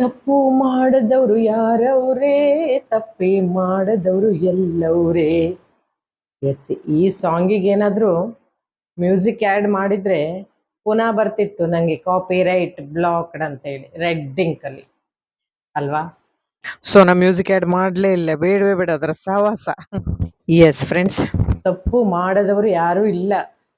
ತಪ್ಪು ಮಾಡದವರು ಯಾರವ್ರೇ, ತಪ್ಪೇ ಮಾಡದವರು ಎಲ್ಲವ್ರೇ. ಎಸ್, ಈ ಸಾಂಗಿಗೆ ಏನಾದರೂ ಮ್ಯೂಸಿಕ್ ಆ್ಯಡ್ ಮಾಡಿದರೆ ಪುನಃ ಬರ್ತಿತ್ತು ನನಗೆ ಕಾಪಿ ರೈಟ್ ಬ್ಲಾಕ್ಡ್ ಅಂತೇಳಿ ರೆಡ್ ಇಂಕಲ್ಲಿ ಅಲ್ವಾ. ಸೊ ನಾ ಮ್ಯೂಸಿಕ್ ಆ್ಯಡ್ ಮಾಡಲೇ ಇಲ್ಲ, ಬೇಡವೇ ಬೇಡ ಅದರ ಸಹವಾಸ. ಎಸ್ ಫ್ರೆಂಡ್ಸ್, ತಪ್ಪು ಮಾಡದವರು ಯಾರೂ ಇಲ್ಲ,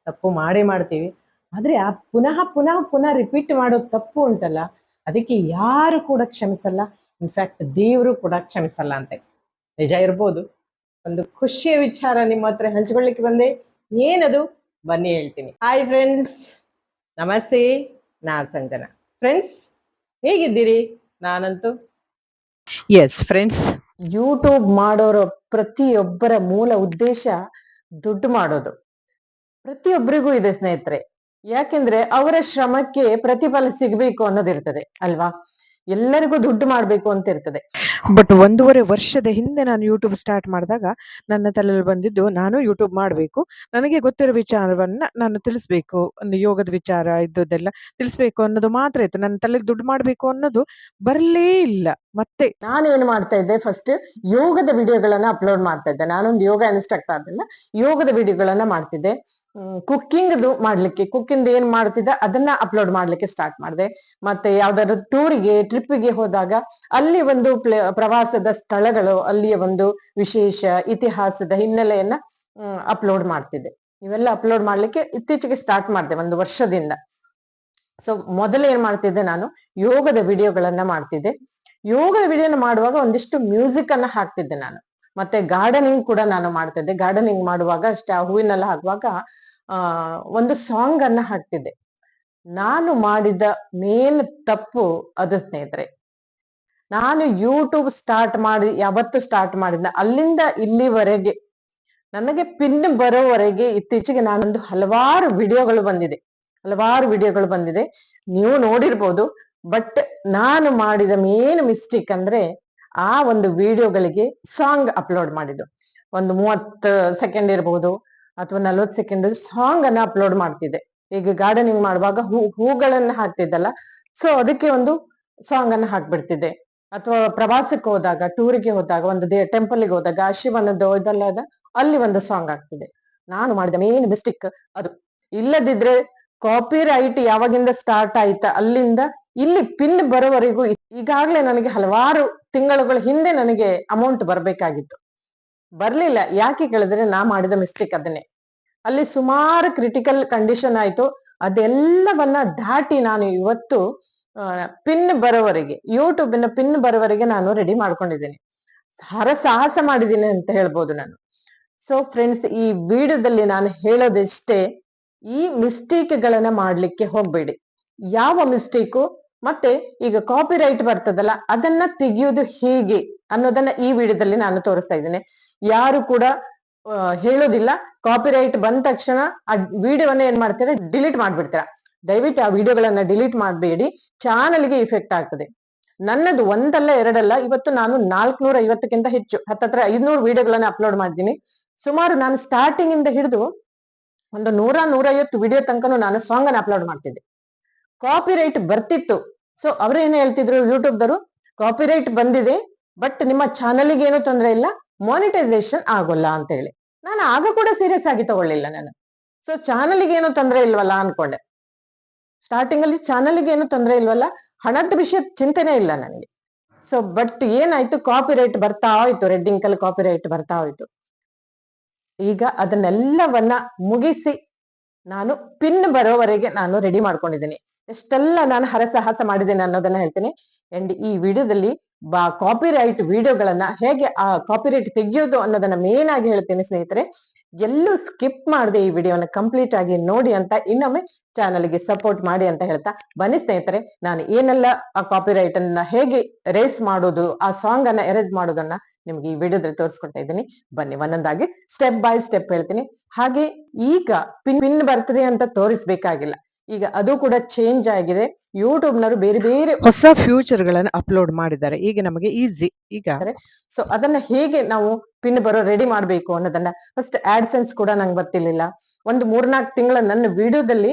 ತಪ್ಪು ಮಾಡೇ ಮಾಡ್ತೀವಿ. ಆದರೆ ಆ ಪುನಃ ಪುನಃ ಪುನಃ ರಿಪೀಟ್ ಮಾಡೋದು ತಪ್ಪು ಉಂಟಲ್ಲ, ಅದಕ್ಕೆ ಯಾರು ಕೂಡ ಕ್ಷಮಿಸಲ್ಲ. ಇನ್ಫ್ಯಾಕ್ಟ್ ದೇವರು ಕೂಡ ಕ್ಷಮಿಸಲ್ಲ ಅಂತೆ. ನಿಜ ಇರ್ಬೋದು. ಒಂದು ಖುಷಿಯ ವಿಚಾರ ನಿಮ್ಮ ಹತ್ರ ಹಂಚಿಕೊಳ್ಳಿಕ್ಕೆ ಬಂದೆ. ಏನದು ಬನ್ನಿ ಹೇಳ್ತೀನಿ. ಹಾಯ್ ಫ್ರೆಂಡ್ಸ್, ನಮಸ್ತೆ, ನಾನು ಸಂಜನಾ. ಫ್ರೆಂಡ್ಸ್ ಹೇಗಿದ್ದೀರಿ? ನಾನಂತೂ ಎಸ್ ಫ್ರೆಂಡ್ಸ್, ಯೂಟ್ಯೂಬ್ ಮಾಡೋರ ಪ್ರತಿಯೊಬ್ಬರ ಮೂಲ ಉದ್ದೇಶ ದುಡ್ಡು ಮಾಡೋದು. ಪ್ರತಿಯೊಬ್ಬರಿಗೂ ಇದೆ ಸ್ನೇಹಿತರೆ. ಯಾಕೆಂದ್ರೆ ಅವರ ಶ್ರಮಕ್ಕೆ ಪ್ರತಿಫಲ ಸಿಗಬೇಕು ಅನ್ನೋದಿರ್ತದೆ ಅಲ್ವಾ. ಎಲ್ಲರಿಗೂ ದುಡ್ಡು ಮಾಡಬೇಕು ಅಂತ ಇರ್ತದೆ. ಬಟ್ 1.5 ವರ್ಷದ ಹಿಂದೆ ನಾನು ಯೂಟ್ಯೂಬ್ ಸ್ಟಾರ್ಟ್ ಮಾಡಿದಾಗ ನನ್ನ ತಲೆಯಲ್ಲಿ ಬಂದಿದ್ದು, ನಾನು ಯೂಟ್ಯೂಬ್ ಮಾಡಬೇಕು, ನನಗೆ ಗೊತ್ತಿರೋ ವಿಚಾರವನ್ನ ನಾನು ತಿಳಿಸ್ಬೇಕು, ಒಂದು ಯೋಗದ ವಿಚಾರ ಇದ್ದದೆಲ್ಲ ತಿಳಿಸ್ಬೇಕು ಅನ್ನೋದು ಮಾತ್ರ ಇತ್ತು. ನನ್ನ ತಲೆಯಲ್ಲಿ ದುಡ್ಡು ಮಾಡಬೇಕು ಅನ್ನೋದು ಬರಲೇ ಇಲ್ಲ. ಮತ್ತೆ ನಾನೇನು ಮಾಡ್ತಾ ಇದ್ದೆ, ಫಸ್ಟ್ ಯೋಗದ ವಿಡಿಯೋಗಳನ್ನ ಅಪ್ಲೋಡ್ ಮಾಡ್ತಾ ಇದ್ದೆ. ನಾನೊಂದು ಯೋಗ ಇನ್ಸ್ಟ್ರಕ್ಟರ್ ಆದ್ರಿಂದ ಯೋಗದ ವಿಡಿಯೋಗಳನ್ನ ಮಾಡ್ತಿದ್ದೆ. ಕುಕ್ಕಿಂಗ್ ಮಾಡ್ಲಿಕ್ಕೆ, ಕುಕ್ಕಿಂಗ್ ಏನ್ ಮಾಡ್ತಿದ್ದೆ ಅದನ್ನ ಅಪ್ಲೋಡ್ ಮಾಡ್ಲಿಕ್ಕೆ ಸ್ಟಾರ್ಟ್ ಮಾಡಿದೆ. ಮತ್ತೆ ಯಾವ್ದಾದ್ರು ಟೂರಿಗೆ ಟ್ರಿಪ್ಗೆ ಹೋದಾಗ ಅಲ್ಲಿ ಒಂದು ಪ್ರವಾಸದ ಸ್ಥಳಗಳು, ಅಲ್ಲಿಯ ಒಂದು ವಿಶೇಷ ಇತಿಹಾಸದ ಹಿನ್ನೆಲೆಯನ್ನ ಅಪ್ಲೋಡ್ ಮಾಡ್ತಿದ್ದೆ. ಇವೆಲ್ಲ ಅಪ್ಲೋಡ್ ಮಾಡ್ಲಿಕ್ಕೆ ಇತ್ತೀಚೆಗೆ ಸ್ಟಾರ್ಟ್ ಮಾಡಿದೆ 1 ವರ್ಷದಿಂದ. ಸೊ ಮೊದಲು ಏನ್ ಮಾಡ್ತಿದ್ದೆ, ನಾನು ಯೋಗದ ವಿಡಿಯೋಗಳನ್ನ ಮಾಡ್ತಿದ್ದೆ. ಯೋಗದ ವಿಡಿಯೋನ ಮಾಡುವಾಗ ಒಂದಿಷ್ಟು ಮ್ಯೂಸಿಕ್ ಅನ್ನ ಹಾಕ್ತಿದ್ದೆ ನಾನು. ಮತ್ತೆ ಗಾರ್ಡನಿಂಗ್ ಕೂಡ ನಾನು ಮಾಡ್ತಿದ್ದೆ. ಗಾರ್ಡನಿಂಗ್ ಮಾಡುವಾಗ ಅಷ್ಟೇ, ಆ ಹೂವಿನೆಲ್ಲ ಹಾಕುವಾಗ ಒಂದು ಸಾಂಗ್ ಅನ್ನ ಹಾಕ್ತಿದ್ದೆ. ನಾನು ಮಾಡಿದ ಮೇನ್ ತಪ್ಪು ಅದು ಸ್ನೇಹಿತರೆ. ನಾನು ಯೂಟ್ಯೂಬ್ ಸ್ಟಾರ್ಟ್ ಮಾಡಿ ಯಾವತ್ತು ಸ್ಟಾರ್ಟ್ ಮಾಡಿದ್ನ ಅಲ್ಲಿಂದ ಇಲ್ಲಿವರೆಗೆ ನನಗೆ ಪಿನ್ ಬರೋವರೆಗೆ ಇತ್ತೀಚೆಗೆ ನಾನೊಂದು ಹಲವಾರು ವಿಡಿಯೋಗಳು ಬಂದಿದೆ, ನೀವು ನೋಡಿರ್ಬೋದು. ಬಟ್ ನಾನು ಮಾಡಿದ ಮೇನ್ ಮಿಸ್ಟೇಕ್ ಅಂದ್ರೆ ಆ ಒಂದು ವಿಡಿಯೋಗಳಿಗೆ ಸಾಂಗ್ ಅಪ್ಲೋಡ್ ಮಾಡಿದ್ದು. ಒಂದು 30 ಸೆಕೆಂಡ್ ಇರ್ಬೋದು ಅಥವಾ 40 ಸೆಕೆಂಡ್ ಸಾಂಗ್ ಅನ್ನ ಅಪ್ಲೋಡ್ ಮಾಡ್ತಿದ್ದೆ. ಈಗ ಗಾರ್ಡನಿಂಗ್ ಮಾಡುವಾಗ ಹೂಗಳನ್ನ ಹಾಕ್ತಿದ್ದಲ್ಲ, ಸೊ ಅದಕ್ಕೆ ಒಂದು ಸಾಂಗ್ ಅನ್ನ ಹಾಕ್ಬಿಡ್ತಿದ್ದೆ. ಅಥವಾ ಪ್ರವಾಸಕ್ಕೆ ಹೋದಾಗ, ಟೂರಿಗೆ ಹೋದಾಗ, ಒಂದು ಟೆಂಪಲ್ಗೆ ಹೋದಾಗ, ಶಿವನದ್ದು ಇದೆಲ್ಲ ಅಲ್ಲಿ ಒಂದು ಸಾಂಗ್ ಆಗ್ತಿದೆ. ನಾನು ಮಾಡಿದ ಮೇನ್ ಮಿಸ್ಟೇಕ್ ಅದು. ಇಲ್ಲದಿದ್ರೆ ಕಾಪಿ ರೈಟ್ ಯಾವಾಗಿಂದ ಸ್ಟಾರ್ಟ್ ಆಯ್ತಾ ಅಲ್ಲಿಂದ ಇಲ್ಲಿ ಪಿನ್ ಬರೋವರೆಗೂ ಈಗಾಗ್ಲೇ ನನಗೆ ಹಲವಾರು ತಿಂಗಳುಗಳ ಹಿಂದೆ ನನಗೆ ಅಮೌಂಟ್ ಬರ್ಬೇಕಾಗಿತ್ತು, ಬರ್ಲಿಲ್ಲ. ಯಾಕೆ ಕೇಳಿದ್ರೆ ನಾ ಮಾಡಿದ ಮಿಸ್ಟೇಕ್ ಅದನ್ನೇ. ಅಲ್ಲಿ ಸುಮಾರು ಕ್ರಿಟಿಕಲ್ ಕಂಡೀಷನ್ ಆಯ್ತು. ಅದೆಲ್ಲವನ್ನ ದಾಟಿ ನಾನು ಇವತ್ತು ಪಿನ್ ಬರೋವರೆಗೆ, ಯೂಟ್ಯೂಬಿನ ಪಿನ್ ಬರೋವರೆಗೆ ನಾನು ರೆಡಿ ಮಾಡ್ಕೊಂಡಿದ್ದೀನಿ. ಹರಸಾಹಸ ಮಾಡಿದ್ದೀನಿ ಅಂತ ಹೇಳ್ಬೋದು ನಾನು. ಸೊ ಫ್ರೆಂಡ್ಸ್, ಈ ವಿಡಿಯೋದಲ್ಲಿ ನಾನು ಹೇಳೋದಿಷ್ಟೇ, ಈ ಮಿಸ್ಟೇಕ್ಗಳನ್ನ ಮಾಡ್ಲಿಕ್ಕೆ ಹೋಗ್ಬೇಡಿ. ಯಾವ ಮಿಸ್ಟೇಕು ಮತ್ತೆ ಈಗ ಕಾಪಿ ರೈಟ್ ಬರ್ತದಲ್ಲ, ಅದನ್ನ ತೆಗೆಯೋದು ಹೇಗೆ ಅನ್ನೋದನ್ನ ಈ ವಿಡಿಯೋದಲ್ಲಿ ನಾನು ತೋರಿಸ್ತಾ ಇದ್ದೇನೆ. ಯಾರು ಕೂಡ ಹೇಳೋದಿಲ್ಲ ಕಾಪಿ ರೈಟ್ ಬಂದ ತಕ್ಷಣ ಆ ವಿಡಿಯೋವನ್ನ ಏನ್ ಮಾಡ್ತೀರಾ, ಡಿಲೀಟ್ ಮಾಡ್ಬಿಡ್ತೀರಾ. ದಯವಿಟ್ಟು ಆ ವಿಡಿಯೋಗಳನ್ನ ಡಿಲೀಟ್ ಮಾಡಬೇಡಿ, ಚಾನಲ್ಗೆ ಇಫೆಕ್ಟ್ ಆಗ್ತದೆ. ನನ್ನದು ಒಂದಲ್ಲ ಎರಡಲ್ಲ, ಇವತ್ತು ನಾನು 450ಕ್ಕಿಂತ ಹೆಚ್ಚು, ಹತ್ತತ್ರ 500 ವಿಡಿಯೋಗಳನ್ನ ಅಪ್ಲೋಡ್ ಮಾಡಿದ್ದೀನಿ. ಸುಮಾರು ನಾನು ಸ್ಟಾರ್ಟಿಂಗ್ ಇಂದ ಹಿಡಿದು ಒಂದು 100-150 ವಿಡಿಯೋ ತನಕನೂ ನಾನು ಸಾಂಗ್ ಅನ್ನು ಅಪ್ಲೋಡ್ ಮಾಡ್ತಿದ್ದೆ. ಕಾಪಿ ರೈಟ್ ಬರ್ತಿತ್ತು. ಸೊ ಅವ್ರೇನು ಹೇಳ್ತಿದ್ರು ಯೂಟ್ಯೂಬ್ದವರು, ಕಾಪಿ ರೈಟ್ ಬಂದಿದೆ ಬಟ್ ನಿಮ್ಮ ಚಾನಲ್ಗೆ ಏನು ತೊಂದರೆ ಇಲ್ಲ, ಮಾನಿಟೈಸೇಷನ್ ಆಗೋಲ್ಲ ಅಂತ ಹೇಳಿ. ನಾನು ಆಗ ಕೂಡ ಸೀರಿಯಸ್ ಆಗಿ ತಗೊಳ್ಳಿಲ್ಲ ನಾನು. ಸೊ ಚಾನಲ್ಗೆ ಏನು ತೊಂದರೆ ಇಲ್ವಲ್ಲ ಅನ್ಕೊಂಡೆ. ಸ್ಟಾರ್ಟಿಂಗ್ ಅಲ್ಲಿ ಚಾನಲ್ಗೆ ಏನು ತೊಂದರೆ ಇಲ್ವಲ್ಲ, ಹಣದ ವಿಷಯ ಚಿಂತೆನೆ ಇಲ್ಲ ನನಗೆ. ಸೊ ಬಟ್ ಏನಾಯ್ತು, ಕಾಪಿ ರೈಟ್ ಬರ್ತಾ ಹೋಯ್ತು, ರೆಡ್ ಇಂಕಲ್ ಕಾಪಿ ರೈಟ್ ಬರ್ತಾ ಹೋಯ್ತು. ಈಗ ಅದನ್ನೆಲ್ಲವನ್ನ ಮುಗಿಸಿ ನಾನು ಪಿನ್ ಬರೋವರೆಗೆ ನಾನು ರೆಡಿ ಮಾಡ್ಕೊಂಡಿದ್ದೀನಿ. ಎಷ್ಟೆಲ್ಲ ನಾನು ಹರಸಾಹಸ ಮಾಡಿದ್ದೇನೆ ಅನ್ನೋದನ್ನ ಹೇಳ್ತೀನಿ. ಅಂಡ್ ಈ ವಿಡಿಯೋದಲ್ಲಿ ಕಾಪಿ ರೈಟ್ ವಿಡಿಯೋಗಳನ್ನ ಹೇಗೆ ಆ ಕಾಪಿ ರೈಟ್ ತೆಗೆಯೋದು ಅನ್ನೋದನ್ನ ಮೇನ್ ಆಗಿ ಹೇಳ್ತೀನಿ ಸ್ನೇಹಿತರೆ. ಎಲ್ಲೂ ಸ್ಕಿಪ್ ಮಾಡದೆ ಈ ವಿಡಿಯೋನ ಕಂಪ್ಲೀಟ್ ಆಗಿ ನೋಡಿ ಅಂತ ಇನ್ನೊಮ್ಮೆ ಚಾನಲ್ಗೆ ಸಪೋರ್ಟ್ ಮಾಡಿ ಅಂತ ಹೇಳ್ತಾ, ಬನ್ನಿ ಸ್ನೇಹಿತರೆ, ನಾನು ಏನೆಲ್ಲ ಆ ಕಾಪಿ ರೈಟ್ ಅನ್ನ ಹೇಗೆ ಎರೇಸ್ ಮಾಡೋದು, ಆ ಸಾಂಗ್ ಅನ್ನ ಎರೇಸ್ ಮಾಡೋದನ್ನ ನಿಮ್ಗೆ ಈ ವಿಡಿಯೋದಲ್ಲಿ ತೋರಿಸ್ಕೊಡ್ತಾ ಇದ್ದೀನಿ. ಬನ್ನಿ ಒಂದೊಂದಾಗಿ ಸ್ಟೆಪ್ ಬೈ ಸ್ಟೆಪ್ ಹೇಳ್ತೀನಿ. ಹಾಗೆ ಈಗ ಪಿನ್ ಬರ್ತದೆ ಅಂತ ತೋರಿಸ್ಬೇಕಾಗಿಲ್ಲ, ಈಗ ಅದು ಕೂಡ ಚೇಂಜ್ ಆಗಿದೆ. ಯೂಟ್ಯೂಬ್ನವರು ಬೇರೆ ಬೇರೆ ಹೊಸ ಫ್ಯೂಚರ್ ಗಳನ್ನ ಅಪ್ಲೋಡ್ ಮಾಡಿದ್ದಾರೆ. ಈಗ ನಮಗೆ ಈಸಿ. ಈಗ ಸೊ ಅದನ್ನ ಹೇಗೆ ನಾವು ಪಿನ್ ಬರೋ ರೆಡಿ ಮಾಡ್ಬೇಕು ಅನ್ನೋದನ್ನ, ಫಸ್ಟ್ ಆಡ್ಸೆನ್ಸ್ ಕೂಡ ನಂಗೆ ಗೊತ್ತಿರ್ಲಿಲ್ಲ. ಒಂದು 3-4 ತಿಂಗಳ ನನ್ನ ವಿಡಿಯೋದಲ್ಲಿ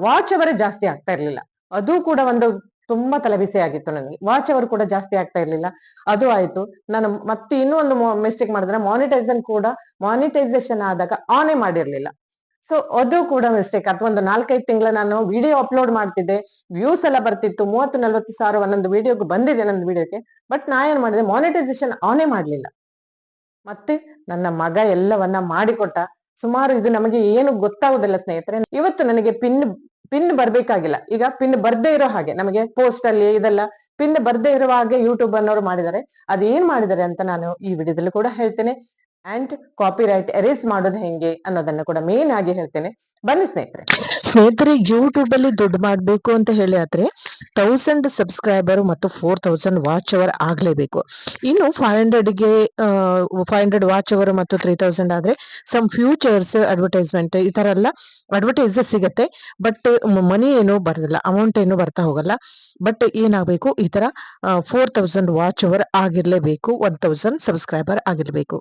ವಾಚ್ ಅವರೇ ಜಾಸ್ತಿ ಆಗ್ತಾ ಇರ್ಲಿಲ್ಲ. ಅದು ಕೂಡ ಒಂದು ತುಂಬಾ ತಲೆಬಿಸಿ ಆಗಿತ್ತು ನನಗೆ. ವಾಚ್ ಅವರ್ ಕೂಡ ಜಾಸ್ತಿ ಆಗ್ತಾ ಇರ್ಲಿಲ್ಲ, ಅದು ಆಯ್ತು. ನಾನು ಮತ್ತೆ ಇನ್ನೂ ಒಂದು ಮಿಸ್ಟೇಕ್ ಮಾಡಿದ್ರೆ ಮಾನಿಟೈಸೇಷನ್ ಆದಾಗ ಆನೇ ಮಾಡಿರ್ಲಿಲ್ಲ. ಸೊ ಅದು ಕೂಡ ಮಿಸ್ಟೇಕ್. ಅಥವಾ ಒಂದು 4-5 ತಿಂಗಳ ನಾನು ವಿಡಿಯೋ ಅಪ್ಲೋಡ್ ಮಾಡ್ತಿದ್ದೆ, ವ್ಯೂಸ್ ಎಲ್ಲ ಬರ್ತಿತ್ತು, 30-40 ಸಾವಿರ ಒಂದೊಂದು ವಿಡಿಯೋಗೆ ಬಂದಿದೆ ನನ್ನ ವಿಡಿಯೋಗೆ. ಬಟ್ ನಾ ಏನ್ ಮಾಡಿದೆ, ಮಾನಿಟೈಸೇಷನ್ ಆನೇ ಮಾಡ್ಲಿಲ್ಲ. ಮತ್ತೆ ನನ್ನ ಮಗ ಎಲ್ಲವನ್ನ ಮಾಡಿಕೊಟ್ಟ. ಸುಮಾರು ಇದು ನಮಗೆ ಏನು ಗೊತ್ತಾಗುದಿಲ್ಲ ಸ್ನೇಹಿತರೆ. ಇವತ್ತು ನನಗೆ ಪಿನ್ ಬರ್ಬೇಕಾಗಿಲ್ಲ. ಈಗ ಪಿನ್ ಬರ್ದೇ ಇರೋ ಹಾಗೆ ನಮಗೆ ಪೋಸ್ಟ್ ಅಲ್ಲಿ ಇದೆಲ್ಲ ಪಿನ್ ಬರ್ದೇ ಇರುವ ಹಾಗೆ ಯೂಟ್ಯೂಬ್ ಅನ್ನೋರು ಮಾಡಿದ್ದಾರೆ. ಅದೇನ್ ಮಾಡಿದ್ದಾರೆ ಅಂತ ನಾನು ಈ ವಿಡಿಯೋದಲ್ಲಿ ಕೂಡ ಹೇಳ್ತೇನೆ. ಅಂಡ್ ಕಾಪಿರೈಟ್ ಎರೇಸ್ ಮಾಡೋದು ಹೆಂಗೆ ಅನ್ನೋದನ್ನ ಕೂಡ ಮೇನ್ ಆಗಿ ಹೇಳ್ತೇನೆ. ಬನ್ನಿ ಸ್ನೇಹಿತರೆ, ಯೂಟ್ಯೂಬ್ ಅಲ್ಲಿ ದುಡ್ಡು ಮಾಡ್ಬೇಕು ಅಂತ ಹೇಳಿ ಆದ್ರೆ 1000 ಸಬ್ಸ್ಕ್ರೈಬರ್ ಮತ್ತು 4000 ವಾಚ್ ಅವರ್ ಆಗ್ಲೇಬೇಕು. ಇನ್ನು 500ಗೆ 500 ವಾಚ್ ಅವರ್ ಮತ್ತು 3000 ಆದ್ರೆ ಸಮ್ ಫ್ಯೂಚರ್ಸ್ ಅಡ್ವರ್ಟೈಸ್ಮೆಂಟ್ ಈ ತರ ಎಲ್ಲ ಅಡ್ವರ್ಟೈಸ್ ಸಿಗತ್ತೆ. ಬಟ್ ಮನಿ ಏನು ಬರೋದಿಲ್ಲ, ಅಮೌಂಟ್ ಏನು ಬರ್ತಾ ಹೋಗಲ್ಲ. ಬಟ್ ಏನಾಗಬೇಕು, ಈ ತರ 4000 ವಾಚ್ ಅವರ್ ಆಗಿರ್ಲೇಬೇಕು, 1000 ಸಬ್ಸ್ಕ್ರೈಬರ್ ಆಗಿರ್ಬೇಕು.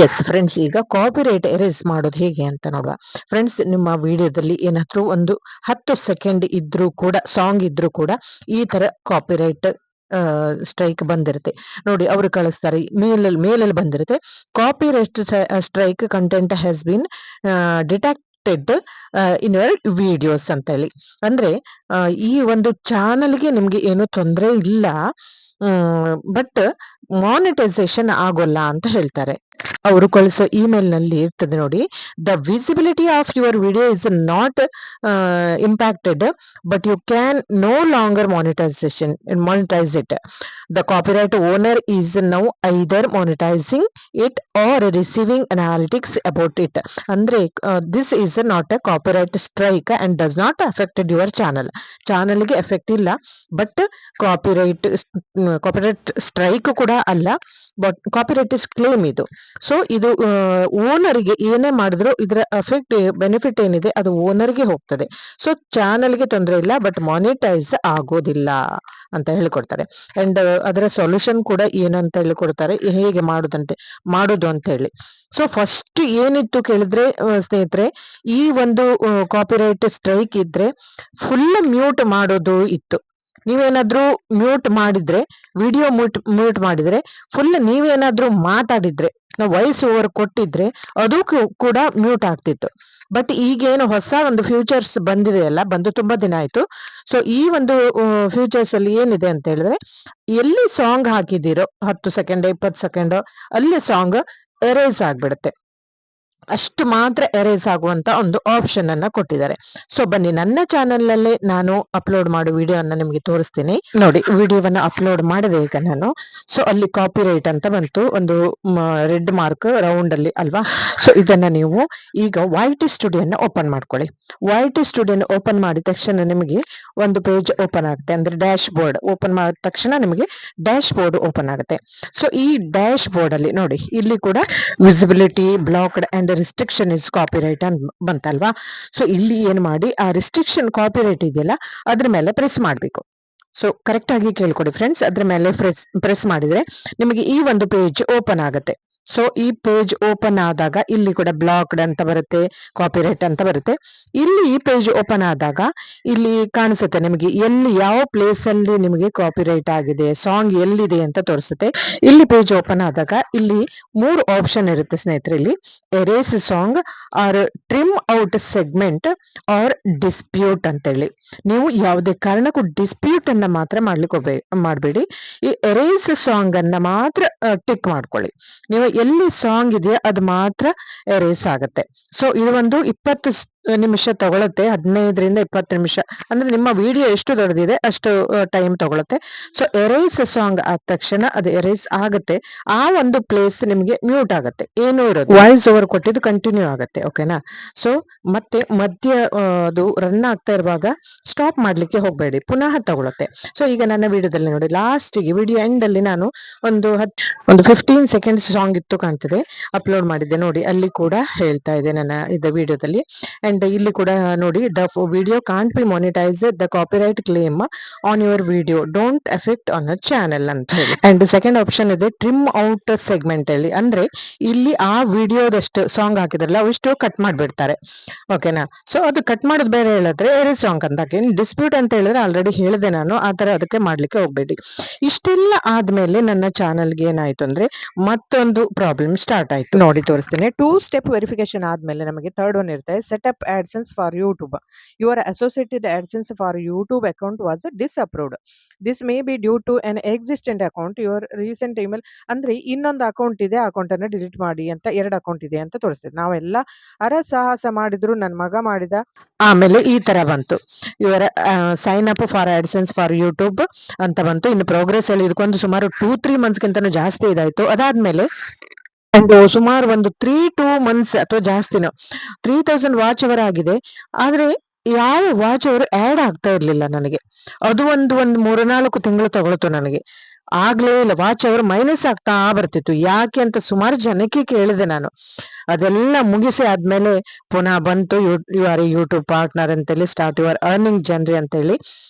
ಎಸ್ ಫ್ರೆಂಡ್ಸ್, ಈಗ ಕಾಪಿರೈಟ್ ಎರೇಸ್ ಮಾಡೋದು ಹೇಗೆ ಅಂತ ನೋಡುವ. ಫ್ರೆಂಡ್ಸ್, ನಿಮ್ಮ ವಿಡಿಯೋದಲ್ಲಿ ಏನಾದ್ರೂ ಒಂದು 10 ಸೆಕೆಂಡ್ ಇದ್ರೂ ಕೂಡ, ಸಾಂಗ್ ಇದ್ರೂ ಕೂಡ ಈ ತರ ಕಾಪಿರೈಟ್ ಸ್ಟ್ರೈಕ್ ಬಂದಿರುತ್ತೆ ನೋಡಿ. ಅವರು ಕಳಿಸ್ತಾರೆ, ಮೇಲಲ್ಲಿ ಬಂದಿರುತ್ತೆ, copyright strike content has been detected in your videos ಅಂತ ಹೇಳಿ. ಅಂದ್ರೆ ಈ ಒಂದು ಚಾನಲ್ಗೆ ನಿಮ್ಗೆ ಏನು ತೊಂದರೆ ಇಲ್ಲ, ಬಟ್ ಮಾನಿಟೈಸೇಷನ್ ಆಗೋಲ್ಲ ಅಂತ ಹೇಳ್ತಾರೆ. ಅವರು ಕಳಿಸೋ ಇಮೇಲ್ ನಲ್ಲಿ ಇರ್ತದೆ ನೋಡಿ, the visibility of your video is not impacted but you can no longer monetise it. The copyright owner is now either monetising it or receiving analytics about it. ಅಂದ್ರೆ this is not a copyright strike and does not affected your ಚಾನಲ್ಗೆ effect ಇಲ್ಲ, but copyright strike ಕೂಡ ಅಲ್ಲ, but copyright claim ಇದು. So ಇದು ಓನರ್ಗೆ ಏನೇ ಮಾಡಿದ್ರು ಇದರ ಬೆನಿಫಿಟ್ ಏನಿದೆ ಅದು ಓನರ್ಗೆ ಹೋಗ್ತದೆ. ಸೊ ಚಾನಲ್ಗೆ ತೊಂದರೆ ಇಲ್ಲ, ಬಟ್ ಮಾನಿಟೈಸ್ ಆಗೋದಿಲ್ಲ ಅಂತ ಹೇಳಿಕೊಡ್ತಾರೆ. ಅಂಡ್ ಅದರ ಸೊಲ್ಯೂಷನ್ ಕೂಡ ಏನಂತ ಹೇಳಿಕೊಡ್ತಾರೆ, ಹೇಗೆ ಮಾಡೋದು ಅಂತ ಹೇಳಿ. ಸೊ ಫಸ್ಟ್ ಏನಿತ್ತು ಕೇಳಿದ್ರೆ ಸ್ನೇಹಿತರೆ, ಈ ಒಂದು ಕಾಪಿರೈಟ್ ಸ್ಟ್ರೈಕ್ ಇದ್ರೆ ಫುಲ್ ಮ್ಯೂಟ್ ಮಾಡೋದು ಇತ್ತು. ನೀವೇನಾದ್ರೂ ಮ್ಯೂಟ್ ಮಾಡಿದ್ರೆ, ವಿಡಿಯೋ ಮ್ಯೂಟ್ ಮಾಡಿದ್ರೆ, ಫುಲ್ ನೀವೇನಾದ್ರೂ ಮಾತಾಡಿದ್ರೆ, ನಾವು ವಾಯ್ಸ್ ಓವರ್ ಕೊಟ್ಟಿದ್ರೆ ಅದು ಕೂಡ ಮ್ಯೂಟ್ ಆಗ್ತಿತ್ತು. ಬಟ್ ಈಗೇನು ಹೊಸ ಒಂದು ಫ್ಯೂಚರ್ಸ್ ಬಂದಿದೆಯಲ್ಲ, ಬಂದು ತುಂಬಾ ದಿನ ಆಯ್ತು. ಸೊ ಈ ಒಂದು ಫ್ಯೂಚರ್ಸ್ ಅಲ್ಲಿ ಏನಿದೆ ಅಂತ ಹೇಳಿದ್ರೆ, ಎಲ್ಲಿ ಸಾಂಗ್ ಹಾಕಿದಿರೋ 10 ಸೆಕೆಂಡ್ 20 ಸೆಕೆಂಡ್ ಅಲ್ಲಿ ಸಾಂಗ್ ಎರೇಸ್ ಆಗ್ಬಿಡುತ್ತೆ. ಅಷ್ಟು ಮಾತ್ರ ಎರೇಸ್ ಆಗುವಂತ ಒಂದು ಆಪ್ಷನ್ ಅನ್ನ ಕೊಟ್ಟಿದ್ದಾರೆ. ಸೊ ಬನ್ನಿ, ನನ್ನ ಚಾನೆಲ್ ನಲ್ಲೇ ನಾನು ಅಪ್ಲೋಡ್ ಮಾಡೋ ವಿಡಿಯೋನ ನಿಮ್ಗೆ ತೋರಿಸ್ತೀನಿ ನೋಡಿ. ವಿಡಿಯೋವನ್ನ ಅಪ್ಲೋಡ್ ಮಾಡಿದೆ ಈಗ ನಾನು. ಸೊ ಅಲ್ಲಿ ಕಾಪಿರೈಟ್ ಅಂತ ಬಂತು, ಒಂದು ರೆಡ್ ಮಾರ್ಕ್ ರೌಂಡ್ ಅಲ್ಲಿ ಅಲ್ವಾ. ಸೊ ಇದನ್ನ ನೀವು ಈಗ YT ಸ್ಟುಡಿಯೋನ ಓಪನ್ ಮಾಡ್ಕೊಳ್ಳಿ. YT ಸ್ಟುಡಿಯೋನ ಓಪನ್ ಮಾಡಿದ ತಕ್ಷಣ ನಿಮಗೆ ಒಂದು ಪೇಜ್ ಓಪನ್ ಆಗುತ್ತೆ. ಅಂದ್ರೆ ಡ್ಯಾಶ್ ಬೋರ್ಡ್ ಓಪನ್ ಮಾಡಿದ ತಕ್ಷಣ ನಿಮಗೆ ಡ್ಯಾಶ್ ಬೋರ್ಡ್ ಓಪನ್ ಆಗುತ್ತೆ. ಸೊ ಈ ಡ್ಯಾಶ್ ಬೋರ್ಡ್ ಅಲ್ಲಿ ನೋಡಿ, ಇಲ್ಲಿ ಕೂಡ visibility blocked and restriction is copyright ಅಂತ ಬಂತಲ್ವಾ. ಸೊ ಇಲ್ಲಿ ಏನ್ ಮಾಡಿ, ಆ ರಿಸ್ಟ್ರಿಕ್ಷನ್ ಕಾಪಿರೈಟ್ ಇದೆಯಲ್ಲ ಅದ್ರ ಮೇಲೆ ಪ್ರೆಸ್ ಮಾಡ್ಬೇಕು. ಸೊ ಕರೆಕ್ಟ್ ಆಗಿ ಕೇಳ್ಕೊಡಿ ಫ್ರೆಂಡ್ಸ್, ಅದ್ರ ಮೇಲೆ ಪ್ರೆಸ್ ಮಾಡಿದ್ರೆ ನಿಮಗೆ ಈ ಒಂದು ಪೇಜ್ ಓಪನ್ ಆಗುತ್ತೆ. ಸೊ ಈ ಪೇಜ್ ಓಪನ್ ಆದಾಗ ಇಲ್ಲಿ ಕೂಡ ಬ್ಲಾಕ್ಡ್ ಅಂತ ಬರುತ್ತೆ, ಕಾಪಿರೈಟ್ ಅಂತ ಬರುತ್ತೆ. ಇಲ್ಲಿ ಈ ಪೇಜ್ ಓಪನ್ ಆದಾಗ ಇಲ್ಲಿ ಕಾಣಿಸುತ್ತೆ ನಿಮಗೆ ಎಲ್ಲಿ ಯಾವ ಪ್ಲೇಸ್ ಅಲ್ಲಿ ನಿಮಗೆ ಕಾಪಿರೈಟ್ ಆಗಿದೆ, ಸಾಂಗ್ ಎಲ್ಲಿದೆ ಅಂತ ತೋರಿಸುತ್ತೆ. ಇಲ್ಲಿ ಪೇಜ್ ಓಪನ್ ಆದಾಗ ಇಲ್ಲಿ 3 ಆಪ್ಷನ್ ಇರುತ್ತೆ ಸ್ನೇಹಿತರೆ. ಇಲ್ಲಿ erase song or trim out segment or dispute ಅಂತ ಹೇಳಿ. ನೀವು ಯಾವುದೇ ಕಾರಣಕ್ಕೂ ಡಿಸ್ಪ್ಯೂಟ್ ಅನ್ನ ಮಾತ್ರ ಮಾಡಬೇಡಿ. ಈ ಎರೇಸ್ ಸಾಂಗ್ ಅನ್ನ ಮಾತ್ರ ಟಿಕ್ ಮಾಡ್ಕೊಳ್ಳಿ. ನೀವು ಎಲ್ಲಿ ಸಾಂಗ್ ಇದೆಯಾ ಅದು ಮಾತ್ರ ಎರೇಸ್ ಆಗುತ್ತೆ. ಸೊ ಇದು ಒಂದು 20 ನಿಮಿಷ ತಗೊಳುತ್ತೆ, 15ರಿಂದ 20 ನಿಮಿಷ. ಅಂದ್ರೆ ನಿಮ್ಮ ವಿಡಿಯೋ ಎಷ್ಟು ದೊಡ್ಡದಿದೆ ಅಷ್ಟು ಟೈಮ್ ತಗೊಳುತ್ತೆ. ಸೊ ಎರೇಸ್ ಸಾಂಗ್ ಆದ ತಕ್ಷಣ ಅದು ಎರೇಸ್ ಆಗುತ್ತೆ. ಆ ಒಂದು ಪ್ಲೇಸ್ ನಿಮ್ಗೆ ಮ್ಯೂಟ್ ಆಗುತ್ತೆ, ಏನೂ ಇರೋದು, ವಾಯ್ಸ್ ಓವರ್ ಕೊಟ್ಟಿದ್ದು ಕಂಟಿನ್ಯೂ ಆಗುತ್ತೆ. ಓಕೆನಾ. ಸೊ ಮತ್ತೆ ಮಧ್ಯ ಅದು ರನ್ ಆಗ್ತಾ ಇರುವಾಗ ಸ್ಟಾಪ್ ಮಾಡ್ಲಿಕ್ಕೆ ಹೋಗ್ಬೇಡಿ, ಪುನಃ ತಗೊಳುತ್ತೆ. ಸೊ ಈಗ ನನ್ನ ವಿಡಿಯೋದಲ್ಲಿ ನೋಡಿ, ಲಾಸ್ಟಿಗೆ ವಿಡಿಯೋ ಎಂಡ್ ಅಲ್ಲಿ ನಾನು ಒಂದು 15 ಸೆಕೆಂಡ್ಸ್ ಸಾಂಗ್ ಇತ್ತು ಕಾಣ್ತದೆ, ಅಪ್ಲೋಡ್ ಮಾಡಿದ್ದೆ ನೋಡಿ. ಅಲ್ಲಿ ಕೂಡ ಹೇಳ್ತಾ ಇದೆ ನನ್ನ ವಿಡಿಯೋದಲ್ಲಿ. ಅಂಡ್ ಅಂಡ್ ಇಲ್ಲಿ ಕೂಡ ನೋಡಿ, the video can't be monetise the copyright claim on your video don't effect on a channel ಅಂತ ಹೇಳಿ. ಅಂಡ್ ಸೆಕೆಂಡ್ ಆಪ್ಷನ್ ಇದೆ ಟ್ರಿಮ್ ಔಟ್ ಸೆಗ್ಮೆಂಟ್ ಅಲ್ಲಿ, ಅಂದ್ರೆ ಇಲ್ಲಿ ಆ ವಿಡಿಯೋದಷ್ಟು ಸಾಂಗ್ ಹಾಕಿದ್ರಲ್ಲ ಅವಿಷ್ಟು ಕಟ್ ಮಾಡಿಬಿಡ್ತಾರೆ. ಓಕೆನಾ. ಸೊ ಅದು ಕಟ್ ಮಾಡೋದು ಬೇರೆ ಹೇಳಿದ್ರೆ ಎರೆ ಸಾಂಗ್ ಅಂತ ಹಾಕಿ. ಡಿಸ್ಪ್ಯೂಟ್ ಅಂತ ಹೇಳಿದ್ರೆ ಆಲ್ರೆಡಿ ಹೇಳಿದೆ ನಾನು, ಆ ತರ ಅದಕ್ಕೆ ಮಾಡ್ಲಿಕ್ಕೆ ಹೋಗ್ಬೇಡಿ. ಇಷ್ಟೆಲ್ಲ ಆದ್ಮೇಲೆ ನನ್ನ ಚಾನಲ್ಗೆ ಏನಾಯ್ತು ಅಂದ್ರೆ ಮತ್ತೊಂದು ಪ್ರಾಬ್ಲಮ್ ಸ್ಟಾರ್ಟ್ ಆಯ್ತು. ನೋಡಿ ತೋರಿಸ್ತೇನೆ. 2 ಸ್ಟೆಪ್ ವೆರಿಫಿಕೇಶನ್ ಆದ್ಮೇಲೆ ನಮಗೆ ಥರ್ಡ್ ಒನ್ ಇರುತ್ತೆ, setup AdSense for YouTube. Your associated AdSense for YouTube account was disapproved. This may be due to an existent account your recent email. ಅಂದ್ರೆ ಇನ್ನೊಂದು ಅಕೌಂಟ್ ಇದೆ, ಅಕೌಂಟ್ ಅನ್ನು ಡಿಲೀಟ್ ಮಾಡಿ ಅಂತ, 2 ಅಕೌಂಟ್ ಇದೆ ಅಂತ ತೋರಿಸ್ತೇವೆ. ನಾವೆಲ್ಲ ಅರಸಾಹಸ ಮಾಡಿದ್ರು, ನನ್ನ ಮಗ ಮಾಡಿದ. ಆಮೇಲೆ ಈ ತರ ಬಂತು, ಇವರ sign up for AdSense for YouTube ಅಂತ ಬಂತು. ಇನ್ನು ಪ್ರೋಗ್ರೆಸ್ ಅಲ್ಲಿ ಇದಕ್ಕೊಂದು ಸುಮಾರು 2-3 ಮಂತ್ಸ್ಗಿಂತನೂ ಜಾಸ್ತಿ ಇದಾಯ್ತು. ಅದಾದ್ಮೇಲೆ ಒಂದು ಸುಮಾರು ಒಂದು 3-2 ಮಂತ್ಸ್ ಅಥವಾ ಜಾಸ್ತಿನೋ 3000 ವಾಚ್ ಅವರ್ ಆಗಿದೆ. ಆದ್ರೆ ಯಾವ ವಾಚ್ ಅವರು ಆಡ್ ಆಗ್ತಾ ಇರ್ಲಿಲ್ಲ ನನಗೆ. ಅದು ಒಂದು 3-4 ತಿಂಗಳು ತಗೊಳ್ತು ನನಗೆ. ಆಗ್ಲೇ ಇಲ್ಲ, ವಾಚ್ ಅವರ್ ಮೈನಸ್ ಆಗ್ತಾ ಬರ್ತಿತ್ತು. ಯಾಕೆ ಅಂತ ಸುಮಾರು ಜನಕ್ಕೆ ಕೇಳಿದೆ ನಾನು. ಅದೆಲ್ಲ ಮುಗಿಸಿ ಆದ್ಮೇಲೆ ಪುನಃ ಬಂತು, you are a YouTube partner ಅಂತೇಳಿ, ಸ್ಟಾರ್ಟ್ ಯುವರ್ ಅರ್ನಿಂಗ್ ಜನರಿ ಅಂತೇಳಿ.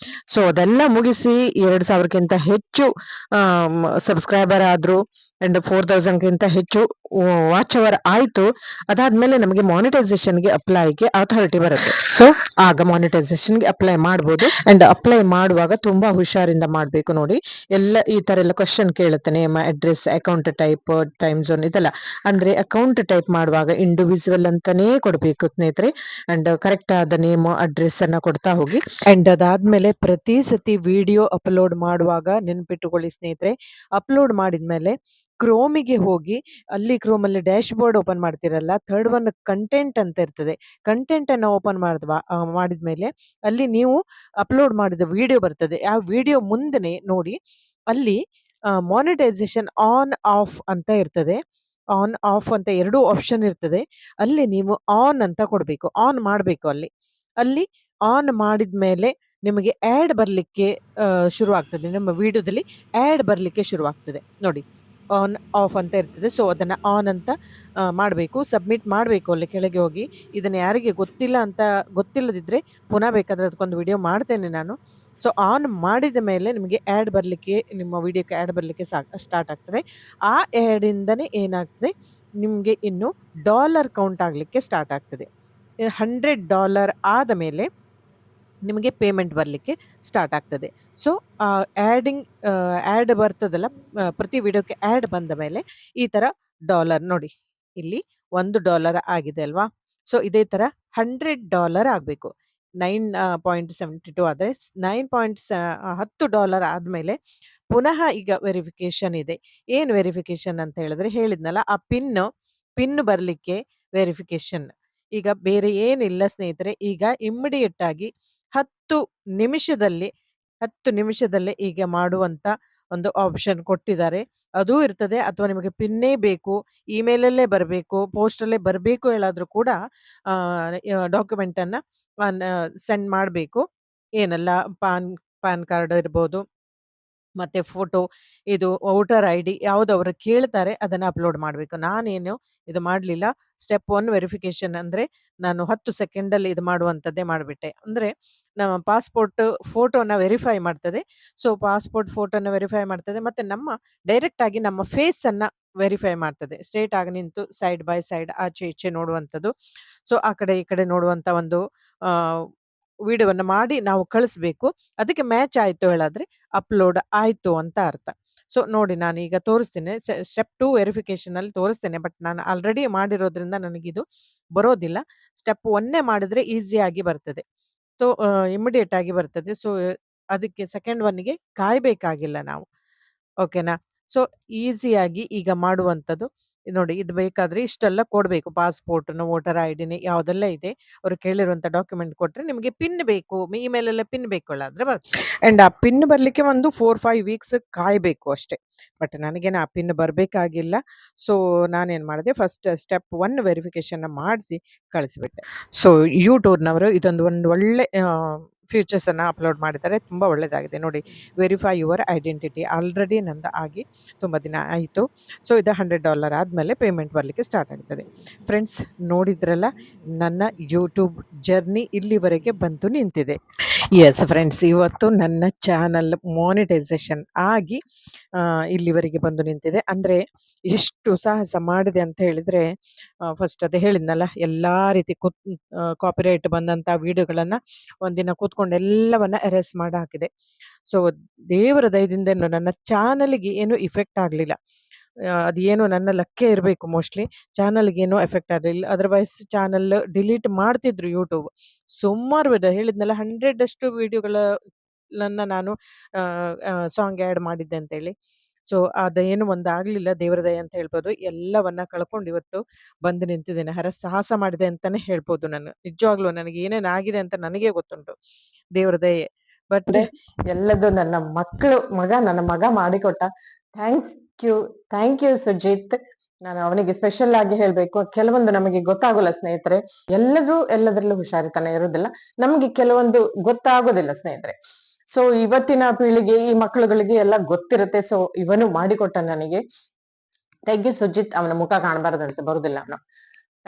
ಸೊ ಅದೆಲ್ಲ ಮುಗಿಸಿ 2,000ಕ್ಕಿಂತ ಹೆಚ್ಚು ಸಬ್ಸ್ಕ್ರೈಬರ್ ಆದ್ರು ಅಂಡ್ 4,000ಕ್ಕಿಂತ ಹೆಚ್ಚು ವಾಚ್ ಅವರ್ ಆಯ್ತು. ಅದಾದ್ಮೇಲೆ ನಮಗೆ ಮಾನಿಟೈಸೇಷನ್ಗೆ ಅಪ್ಲೈಗೆ ಅಥಾರಿಟಿ ಬರುತ್ತೆ. ಸೊ ಆಗ ಮಾನಿಟೈಸೇಷನ್ಗೆ ಅಪ್ಲೈ ಮಾಡ್ಬೋದು. ಅಂಡ್ ಅಪ್ಲೈ ಮಾಡುವಾಗ ತುಂಬಾ ಹುಷಾರಿಂದ ಮಾಡ್ಬೇಕು. ನೋಡಿ, ಎಲ್ಲ ಈ ತರ ಎಲ್ಲ ಕ್ವಶನ್ ಕೇಳುತ್ತೆ, name, address, account type, time zone, ಇದೆಲ್ಲ. ಅಂದ್ರೆ ಅಕೌಂಟ್ ಟೈಪ್ ಮಾಡುವಾಗ ಇಂಡಿವಿಜುವಲ್ ಅಂತಾನೇ ಕೊಡ್ಬೇಕು ಸ್ನೇಹಿತರೆ. ಅಂಡ್ ಕರೆಕ್ಟ್ ಆದ ನೇಮ್, ಅಡ್ರೆಸ್ ಅನ್ನ ಕೊಡ್ತಾ ಹೋಗಿ. ಅಂಡ್ ಅದಾದ್ಮೇಲೆ ಪ್ರತಿ ಸತಿ ವಿಡಿಯೋ ಅಪ್ಲೋಡ್ ಮಾಡುವಾಗ ನೆನ್ಪಿಟ್ಟುಕೊಳ್ಳಿ ಸ್ನೇಹಿತರೆ, ಅಪ್ಲೋಡ್ ಮಾಡಿದ್ಮೇಲೆ ಕ್ರೋಮಿಗೆ ಹೋಗಿ, ಅಲ್ಲಿ ಕ್ರೋಮಲ್ಲಿ ಡ್ಯಾಶ್ ಬೋರ್ಡ್ ಓಪನ್ ಮಾಡ್ತಿರಲ್ಲ, ಥರ್ಡ್ ಒನ್ ಕಂಟೆಂಟ್ ಅಂತ ಇರ್ತದೆ. ಕಂಟೆಂಟ್ ಅನ್ನ ಓಪನ್ ಮಾಡಿದ್ಮೇಲೆ ಅಲ್ಲಿ ನೀವು ಅಪ್ಲೋಡ್ ಮಾಡಿದ ವಿಡಿಯೋ ಬರ್ತದೆ. ಆ ವಿಡಿಯೋ ಮುಂದೆನೆ ನೋಡಿ, ಅಲ್ಲಿ ಮಾನಿಟೈಸೇಷನ್ ಆನ್ ಆಫ್ ಅಂತ ಇರ್ತದೆ. ಆನ್ ಆಫ್ ಅಂತ 2 ಆಪ್ಷನ್ ಇರ್ತದೆ. ಅಲ್ಲಿ ನೀವು ಆನ್ ಅಂತ ಕೊಡ್ಬೇಕು, ಆನ್ ಮಾಡಬೇಕು. ಅಲ್ಲಿ ಆನ್ ಮಾಡಿದ್ಮೇಲೆ ನಿಮಗೆ ಆಡ್ ಬರ್ಲಿಕ್ಕೆ ಶುರು ಆಗ್ತದೆ. ನಮ್ಮ ವಿಡಿಯೋದಲ್ಲಿ ಆಡ್ ಬರ್ಲಿಕ್ಕೆ ಶುರು ಆಗ್ತದೆ ನೋಡಿ. ಆನ್ ಆಫ್ ಅಂತ ಇರ್ತದೆ. ಸೊ ಅದನ್ನ ಆನ್ ಅಂತ ಮಾಡಬೇಕು, ಸಬ್ಮಿಟ್ ಮಾಡಬೇಕು. ಅಲ್ಲಿ ಕೆಳಗೆ ಹೋಗಿ, ಇದನ್ನ ಯಾರಿಗೆ ಗೊತ್ತಿಲ್ಲದಿದ್ರೆ ಪುನಃ ಬೇಕಾದ್ರೆ ಅದಕ್ಕೊಂದು ವಿಡಿಯೋ ಮಾಡ್ತೇನೆ ನಾನು. ಸೊ ಆನ್ ಮಾಡಿದ ಮೇಲೆ ನಿಮಗೆ ಆಡ್ ಬರ್ಲಿಕ್ಕೆ, ನಿಮ್ಮ ವಿಡಿಯೋಕ್ಕೆ ಆಡ್ ಬರ್ಲಿಕ್ಕೆ ಸ್ಟಾರ್ಟ್ ಆಗ್ತದೆ. ಆ ಆಡ್ ಇಂದನೇ ಏನಾಗ್ತದೆ, ನಿಮ್ಗೆ ಇನ್ನು ಡಾಲರ್ ಕೌಂಟ್ ಆಗ್ಲಿಕ್ಕೆ ಸ್ಟಾರ್ಟ್ ಆಗ್ತದೆ. $100 ಆದ ಮೇಲೆ ನಿಮಗೆ ಪೇಮೆಂಟ್ ಬರ್ಲಿಕ್ಕೆ ಸ್ಟಾರ್ಟ್ ಆಗ್ತದೆ. ಸೊ ಆಡ್ ಬರ್ತದಲ್ಲ, ಪ್ರತಿ ವಿಡಿಯೋಕ್ಕೆ ಆಡ್ ಬಂದ ಮೇಲೆ ಈ ತರ ಡಾಲರ್ ನೋಡಿ, ಇಲ್ಲಿ $1 ಆಗಿದೆ ಅಲ್ವಾ. ಸೊ ಇದೇ ತರ $100 ಆಗ್ಬೇಕು. 9.72 ಆದ್ರೆ $10 ಆದ್ಮೇಲೆ ಪುನಃ ಈಗ ವೆರಿಫಿಕೇಶನ್ ಇದೆ. ಏನ್ ವೆರಿಫಿಕೇಶನ್ ಅಂತ ಹೇಳಿದ್ರೆ, ಹೇಳಿದ್ನಲ್ಲ, ಆ ಪಿನ್ ಬರ್ಲಿಕ್ಕೆ ವೆರಿಫಿಕೇಶನ್. ಈಗ ಬೇರೆ ಏನಿಲ್ಲ ಸ್ನೇಹಿತರೆ, ಈಗ ಇಮ್ಮಿಡಿಯೇಟ್ ಆಗಿ 10 ನಿಮಿಷದಲ್ಲಿ 10 ನಿಮಿಷದಲ್ಲೇ ಈಗ ಮಾಡುವಂತ ಒಂದು ಆಪ್ಷನ್ ಕೊಟ್ಟಿದ್ದಾರೆ. ಅದೂ ಇರ್ತದೆ. ಅಥವಾ ನಿಮಗೆ ಪಿನ್ನೇ ಬೇಕು, ಇಮೇಲಲ್ಲೇ ಬರಬೇಕು, ಪೋಸ್ಟಲ್ಲೇ ಬರಬೇಕು ಹೇಳಾದ್ರೂ ಕೂಡ ಡಾಕ್ಯುಮೆಂಟ್ ಅನ್ನ ಸೆಂಡ್ ಮಾಡಬೇಕು. ಏನೆಲ್ಲ ಪಾನ್ ಕಾರ್ಡ್ ಇರ್ಬೋದು, ಮತ್ತೆ ಫೋಟೋ, ಇದು ವೋಟರ್ ಐಡಿ ಯಾವ್ದು ಅವರು ಕೇಳ್ತಾರೆ ಅದನ್ನ ಅಪ್ಲೋಡ್ ಮಾಡಬೇಕು. ನಾನೇನು ಇದು ಮಾಡಲಿಲ್ಲ. ಸ್ಟೆಪ್ 1 ವೆರಿಫಿಕೇಶನ್ ಅಂದ್ರೆ ನಾನು 10 ಸೆಕೆಂಡಲ್ಲಿ ಇದು ಮಾಡುವಂಥದ್ದೇ ಮಾಡಿಬಿಟ್ಟೆ. ಅಂದ್ರೆ ನಮ್ಮ ಪಾಸ್ಪೋರ್ಟ್ ಫೋಟೋನ ವೆರಿಫೈ ಮಾಡ್ತದೆ. ಸೊ ಪಾಸ್ಪೋರ್ಟ್ ಫೋಟೋನ ವೆರಿಫೈ ಮಾಡ್ತದೆ, ಮತ್ತೆ ಡೈರೆಕ್ಟ್ ಆಗಿ ನಮ್ಮ ಫೇಸ್ ಅನ್ನ ವೆರಿಫೈ ಮಾಡ್ತದೆ. ಸ್ಟ್ರೇಟ್ ಆಗಿ ನಿಂತು ಸೈಡ್ ಬೈ ಸೈಡ್ ಆಚೆ ಈಚೆ ನೋಡುವಂಥದ್ದು. ಸೊ ಆ ಕಡೆ ಈ ಕಡೆ ನೋಡುವಂತ ಒಂದು ಆ ವಿಡಿಯೋವನ್ನ ಮಾಡಿ ನಾವು ಕಳಿಸ್ಬೇಕು. ಅದಕ್ಕೆ ಮ್ಯಾಚ್ ಆಯ್ತು ಹೇಳಾದ್ರೆ ಅಪ್ಲೋಡ್ ಆಯ್ತು ಅಂತ ಅರ್ಥ. ಸೊ ನೋಡಿ, ನಾನು ಈಗ ತೋರಿಸ್ತೇನೆ. ಸ್ಟೆಪ್ 2 ವೆರಿಫಿಕೇಶನ್ ಅಲ್ಲಿ ತೋರಿಸ್ತೇನೆ. ಬಟ್ ನಾನು ಆಲ್ರೆಡಿ ಮಾಡಿರೋದ್ರಿಂದ ನನಗಿದು ಬರೋದಿಲ್ಲ. ಸ್ಟೆಪ್ 1 ಮಾಡಿದ್ರೆ ಈಸಿ ಆಗಿ ಬರ್ತದೆ. ಸೊ ಇಮಿಡಿಯೇಟ್ ಆಗಿ ಬರ್ತದೆ. ಸೊ ಅದಕ್ಕೆ ಸೆಕೆಂಡ್ ಒನ್ಗೆ ಕಾಯ್ಬೇಕಾಗಿಲ್ಲ ನಾವು. ಓಕೆನಾ. ಸೊ ಈಸಿಯಾಗಿ ಈಗ ಮಾಡುವಂಥದ್ದು ನೋಡಿ. ಇದು ಬೇಕಾದ್ರೆ ಇಷ್ಟೆಲ್ಲ ಕೊಡ್ಬೇಕು, ಪಾಸ್ಪೋರ್ಟ್‌ನ, ವೋಟರ್ ಐಡಿನ, ಯಾವುದೆಲ್ಲ ಇದೆ ಅವ್ರು ಕೇಳಿರುವಂಥ ಡಾಕ್ಯುಮೆಂಟ್ ಕೊಟ್ರೆ, ನಿಮಗೆ ಪಿನ್ ಬೇಕು, ಇಮೇಲಲ್ಲೇ ಪಿನ್ ಬೇಕು ಹೇಳಾದ್ರೆ ಬರ್ತದೆ. ಅಂಡ್ ಆ ಪಿನ್ ಬರ್ಲಿಕ್ಕೆ ಒಂದು 4-5 ವೀಕ್ಸ್ ಕಾಯ್ಬೇಕು ಅಷ್ಟೇ. ಬಟ್ ನನಗೇನು ಆ ಪಿನ್ ಬರ್ಬೇಕಾಗಿಲ್ಲ. ಸೊ ನಾನೇನ್ ಮಾಡಿದೆ, ಫಸ್ಟ್ ಸ್ಟೆಪ್ 1 ವೆರಿಫಿಕೇಶನ್ ಮಾಡಿಸಿ ಕಳಿಸ್ಬಿಟ್ಟೆ. ಸೊ ಯೂಟ್ಯೂಬ್‌ನವರು ಇದೊಂದು ಒಳ್ಳೆ ಫೀಚರ್ಸ್ ಅನ್ನ ಅಪ್ಲೋಡ್ ಮಾಡಿದ್ದಾರೆ. ತುಂಬಾ ಒಳ್ಳೆಯದಾಗಿದೆ ನೋಡಿ. ವೆರಿಫೈ ಯುವರ್ ಐಡೆಂಟಿಟಿ ಆಲ್ರೆಡಿ ನಂದು ಆಗಿ ತುಂಬ ದಿನ ಆಯಿತು. ಸೊ ಇದು $100 ಆದಮೇಲೆ ಪೇಮೆಂಟ್ ಬರಲಿಕ್ಕೆ ಸ್ಟಾರ್ಟ್ ಆಗ್ತದೆ. ಫ್ರೆಂಡ್ಸ್, ನೋಡಿದ್ರಲ್ಲ ನನ್ನ ಯೂಟ್ಯೂಬ್ ಜರ್ನಿ ಇಲ್ಲಿವರೆಗೆ ಬಂದು ನಿಂತಿದೆ. ಎಸ್ ಫ್ರೆಂಡ್ಸ್, ಇವತ್ತು ನನ್ನ ಚಾನಲ್ ಮಾನಿಟೈಸೇಷನ್ ಆಗಿ ಇಲ್ಲಿವರೆಗೆ ಬಂದು ನಿಂತಿದೆ. ಅಂದರೆ ಎಷ್ಟು ಸಾಹಸ ಮಾಡಿದೆ ಅಂತ ಹೇಳಿದರೆ, ಫಸ್ಟ್ ಅದೇ ಹೇಳಿದ್ನಲ್ಲ, ಎಲ್ಲ ರೀತಿ ಕಾಪಿರೈಟ್ ಬಂದಂಥ ವಿಡಿಯೋಗಳನ್ನು ಒಂದಿನ ಕೂತ್ಕೊಂಡು ಎಲ್ಲವನ್ನ ಎರೇಸ್ ಮಾಡಿ ಹಾಕಿದೆ. ಸೊ ದೇವರ ದಯದಿಂದ ನನ್ನ ಚಾನಲ್ಗೆ ಏನು ಇಫೆಕ್ಟ್ ಆಗಲಿಲ್ಲ. ಅದೇನು ನನ್ನ ಲಕ್ಕೆ ಇರಬೇಕು ಮೋಸ್ಟ್ಲಿ. ಚಾನಲ್ಗೆ ಏನೋ ಎಫೆಕ್ಟ್ ಆಗಲಿಲ್ಲ, ಅದರ್ವೈಸ್ ಚಾನಲ್ ಡಿಲೀಟ್ ಮಾಡ್ತಿದ್ರು ಯೂಟ್ಯೂಬ್. ಸುಮಾರು ಹೇಳಿದ್ನಲ್ಲ 100 ವಿಡಿಯೋಗಳನ್ನ ನಾನು ಸಾಂಗ್ ಆ್ಯಡ್ ಮಾಡಿದ್ದೆ ಅಂತೇಳಿ. ಸೊ ಅದೇನು ಒಂದಾಗಲಿಲ್ಲ, ದೇವರ ದಯೆ ಅಂತ ಹೇಳ್ಬೋದು. ಎಲ್ಲವನ್ನ ಕಳ್ಕೊಂಡು ಇವತ್ತು ಬಂದು ನಿಂತಿದ್ದೇನೆ. ಸಾಹಸ ಮಾಡಿದೆ ಅಂತಾನೆ ಹೇಳ್ಬೋದು. ನಾನು ನಿಜವಾಗ್ಲೂ ನನಗೆ ಏನೇನು ಆಗಿದೆ ಅಂತ ನನಗೆ ಗೊತ್ತುಂಟು, ದೇವರ ದಯೆ. ಬಟ್ ಎಲ್ಲದು ನನ್ನ ನನ್ನ ಮಗ ಮಾಡಿಕೊಟ್ಟ. Thank you Sujith. ನಾನು ಅವನಿಗೆ ಸ್ಪೆಷಲ್ ಆಗಿ ಹೇಳ್ಬೇಕು. ಕೆಲವೊಂದು ನಮಗೆ ಗೊತ್ತಾಗೋಲ್ಲ ಸ್ನೇಹಿತರೆ, ಎಲ್ಲದರಲ್ಲೂ ಹುಷಾರಿತನ ಇರುವುದಿಲ್ಲ, ನಮಗೆ ಕೆಲವೊಂದು ಗೊತ್ತಾಗೋದಿಲ್ಲ ಸ್ನೇಹಿತರೆ. ಸೊ ಇವತ್ತಿನ ಪೀಳಿಗೆ ಈ ಮಕ್ಕಳುಗಳಿಗೆ ಎಲ್ಲ ಗೊತ್ತಿರುತ್ತೆ. ಸೊ ಇವನು ಮಾಡಿಕೊಟ್ಟ ನನಗೆ. Thank you Sujith. ಅವನ ಮುಖ ಕಾಣಬಾರದಂತೆ, ಬರುದಿಲ್ಲ ಅವನು.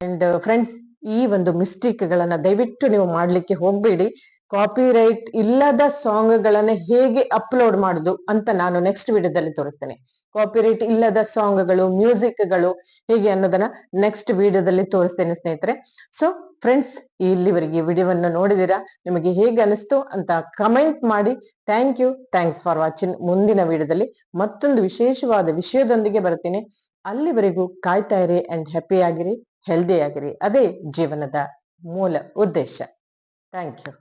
ಅಂಡ್ ಫ್ರೆಂಡ್ಸ್, ಈ ಒಂದು ಮಿಸ್ಟೇಕ್ ಗಳನ್ನ ದಯವಿಟ್ಟು ನೀವು ಮಾಡ್ಲಿಕ್ಕೆ ಹೋಗ್ಬೇಡಿ. ಕಾಪಿರೈಟ್ ಇಲ್ಲದ ಸಾಂಗ್ ಗಳನ್ನ ಹೇಗೆ ಅಪ್ಲೋಡ್ ಮಾಡುದು ಅಂತ ನಾನು ನೆಕ್ಸ್ಟ್ ವಿಡಿಯೋದಲ್ಲಿ ತೋರಿಸ್ತೇನೆ. ಕಾಪಿರೈಟ್ ಇಲ್ಲದ ಸಾಂಗ್ಗಳು, ಮ್ಯೂಸಿಕ್ಗಳು ಹೇಗೆ ಅನ್ನೋದನ್ನ ನೆಕ್ಸ್ಟ್ ವಿಡಿಯೋದಲ್ಲಿ ತೋರಿಸ್ತೇನೆ ಸ್ನೇಹಿತರೆ. ಸೊ ಫ್ರೆಂಡ್ಸ್, ಇಲ್ಲಿವರೆಗೆ ವಿಡಿಯೋವನ್ನು ನೋಡಿದಿರಾ, ನಿಮಗೆ ಹೇಗೆ ಅನಿಸ್ತು ಅಂತ ಕಮೆಂಟ್ ಮಾಡಿ. Thanks for watching. ಮುಂದಿನ ವಿಡಿಯೋದಲ್ಲಿ ಮತ್ತೊಂದು ವಿಶೇಷವಾದ ವಿಷಯದೊಂದಿಗೆ ಬರ್ತೀನಿ. ಅಲ್ಲಿವರೆಗೂ ಕಾಯ್ತಾ ಇರಿ ಅಂಡ್ ಹ್ಯಾಪಿ ಆಗಿರಿ, ಹೆಲ್ದಿ ಆಗಿರಿ. ಅದೇ ಜೀವನದ ಮೂಲ ಉದ್ದೇಶ. Thank you.